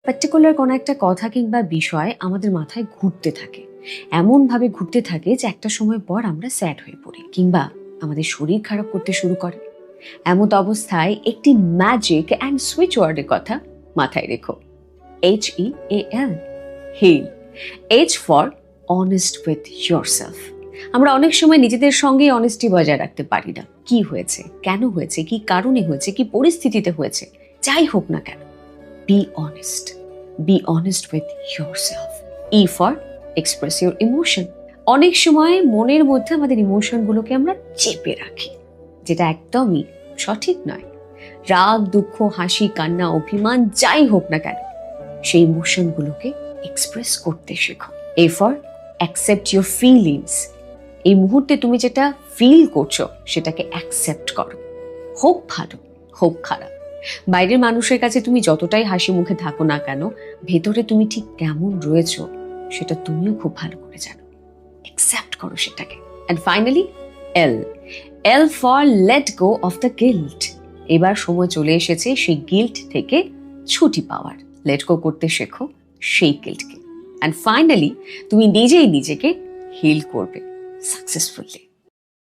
Particular কোনো একটা কথা কিংবা বিষয় আমাদের মাথায় ঘুরতে থাকে, এমনভাবে ঘুরতে থাকে যে একটা সময় পর আমরা স্যাড হয়ে পড়ি কিংবা আমাদের শরীর খারাপ করতে শুরু করে। এমত অবস্থায় একটি ম্যাজিক অ্যান্ড সুইচ ওয়ার্ডের কথা মাথায় রেখো। HEAL, heal. H for honest with yourself. আমরা অনেক সময় নিজেদের সঙ্গে অনেস্টি বজায় রাখতে পারি না। কি হয়েছে, কেন হয়েছে, কি কারণে হয়েছে, কি পরিস্থিতিতে হয়েছে, যাই হোক না কেন, be honest. Be honest with yourself. E for express your emotion. অনেক সময় মনের মধ্যে আমাদের ইমোশনগুলোকে আমরা চেপে রাখি, যেটা একদমই সঠিক নয়। রাগ, দুঃখ, হাসি, কান্না, অভিমান যাই হোক না কেন, সেই ইমোশনগুলোকে এক্সপ্রেস করতে শেখো। A for accept your feelings. এই মুহূর্তে তুমি যেটা ফিল করছো সেটাকে অ্যাকসেপ্ট করো। হোক ভালো, হোক খারাপ। বাইরের মানুষের কাছে তুমি যতটাই হাসি মুখে থাকো না কেন, ভেতরে তুমি ঠিক কেমন রয়েছো সেটা তুমিও খুব ভালো করে জানো। অ্যাকসেপ্ট করো সেটাকে। And finally L. L for let go of the guilt. এবার সময় চলে এসেছে সেই গিল্ট থেকে ছুটি পাওয়ার। লেট গো করতে শেখো সেই গিল্টকে। অ্যান্ড ফাইনালি তুমি নিজেই নিজেকে হিল করবে সাকসেসফুলি।